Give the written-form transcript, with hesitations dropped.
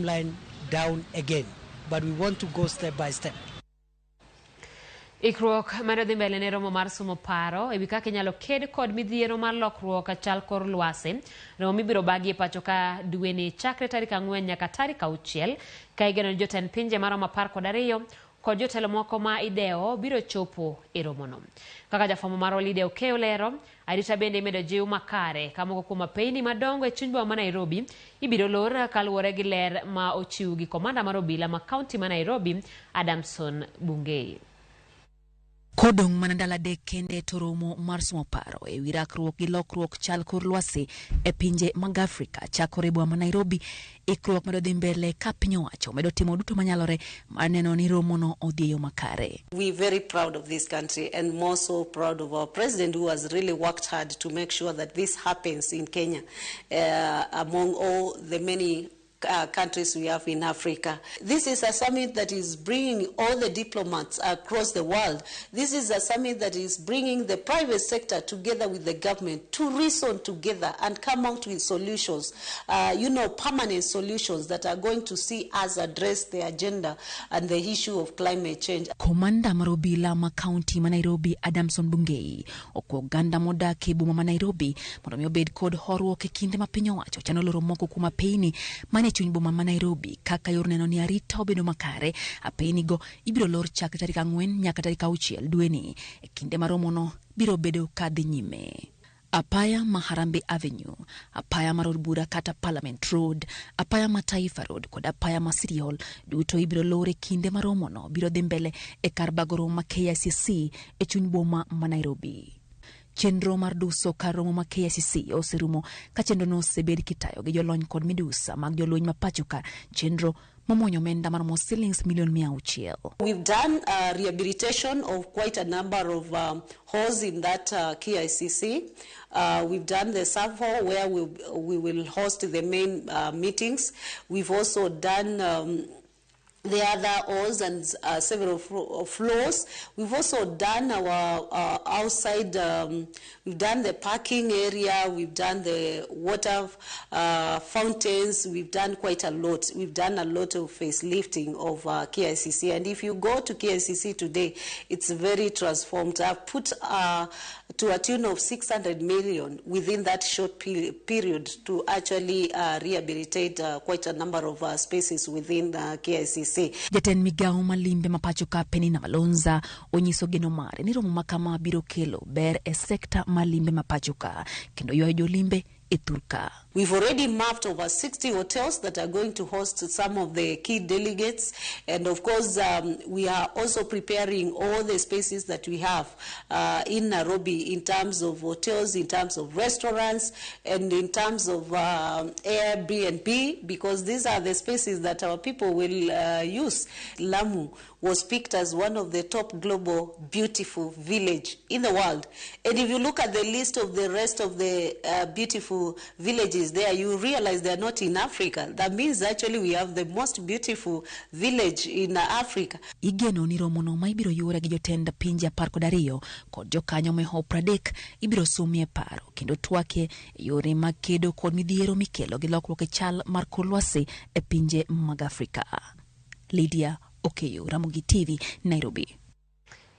line down again, but we want to go step by step. Ikruok medo dhi mbele ne romo mar sumo paro ewi kaka inyalo ked kod midhiero mar lokruok chal kor lwasi. Romo mibiro bagi e pacho ka dweni chakre tarik 4 nyaka tarik 6 ka igeno ni jotend pinje maromo 12 kod jotelo moko ma idewo biro chopo e romono. Kaka jafwambo mar Olide Okeyo lero, arita bende imedo jiw makare ka moko kuom apeyni madongo e chuny boma ma Nairobi ibiro lor kaluwore gi ler ma ochiw gi komanda mar obila ma kaunti ma Nairobi, Adamson Bungei. Kodong manandala de kende to romo mar sumo paro ewi rakruok gi lokruok chal kor lwasi e pinje mag Afrika chakore boma Nairobi. Ikruok medo dhi mbele ka piny owacho medo timo duto manyalore mar neno ni romo no odhi yo makare. We're very proud of this country and more so proud of our president who has really worked hard to make sure that this happens in Kenya among all the many countries we have in Africa. This is a summit that is bringing all the diplomats across the world. This is a summit that is bringing the private sector together with the government to reason together and come out with solutions, permanent solutions that are going to see us address the agenda and the issue of climate change. Komanda mar obila ma kaunti ma Nairobi, Adamson Bungei, okwo oganda modak e boma ma Nairobi mondo mi obed kod horuok e kinde ma piny owacho chano loro moko kuom apeyni mane chuny boma ma Nairobi kaka yor neno ni arita obedo makare. Apeyni go ibiro lor chakre tarik 4 nyaka tarik 6 dweni e kinde ma romono biro bedo kadhi nyime. Apaya ma Harambee Avenue, apaya ma Road Bura kata Parliament Road, apaya ma Taifa Road kod apaya ma City Hall duto ibiro lor e kinde ma romono biro dhi mbele e kar bagoro ma KICC e chuny boma ma Nairobi. Chenro mar duso kar romo ma KICC oserumo ka chenro no osebed kitayo gi jolony kod midusa mag jolweny ma pacho ka chenro mamonyo omenda mar shillings million 600. We've done rehabilitation of quite a number of halls in that KICC. We've done the sub hall where we will host the main meetings. We've also done the other halls and several floors. We've also done our outside, we've done the parking area, we've done the water fountains, we've done quite a lot. We've done a lot of facelifting of KICC, and if you go to KICC today, it's very transformed. I've put to a tune of 600 million within that short period to actually rehabilitate quite a number of spaces within the KICC. Jatend migao malimbe mapacho ka Penina Malonza onyiso geno mare ni romo makama biro kelo ber e sekta malimbe mapacho ka kendo ywayo jolimbe e thurka. We've already mapped over 60 hotels that are going to host some of the key delegates, and of course we are also preparing all the spaces that we have in Nairobi in terms of hotels, in terms of restaurants, and in terms of Airbnb, because these are the spaces that our people will use. Lamu was picked as one of the top global beautiful village in the world, and if you look at the list of the rest of the beautiful villages there, you realize they're not in Africa. That means actually we have the most beautiful village in Africa. Igeno ni romono ma ibiro yura gi jotend pinje 12 kod jokanyo meho 30 ibiro sumie paro kendo twake yore mag kedo kod midhiero mikelo gi lokruok e chal mar kor lwasi e pinje mag Afrika. Lydia Okeyo, Ramogi TV, Nairobi.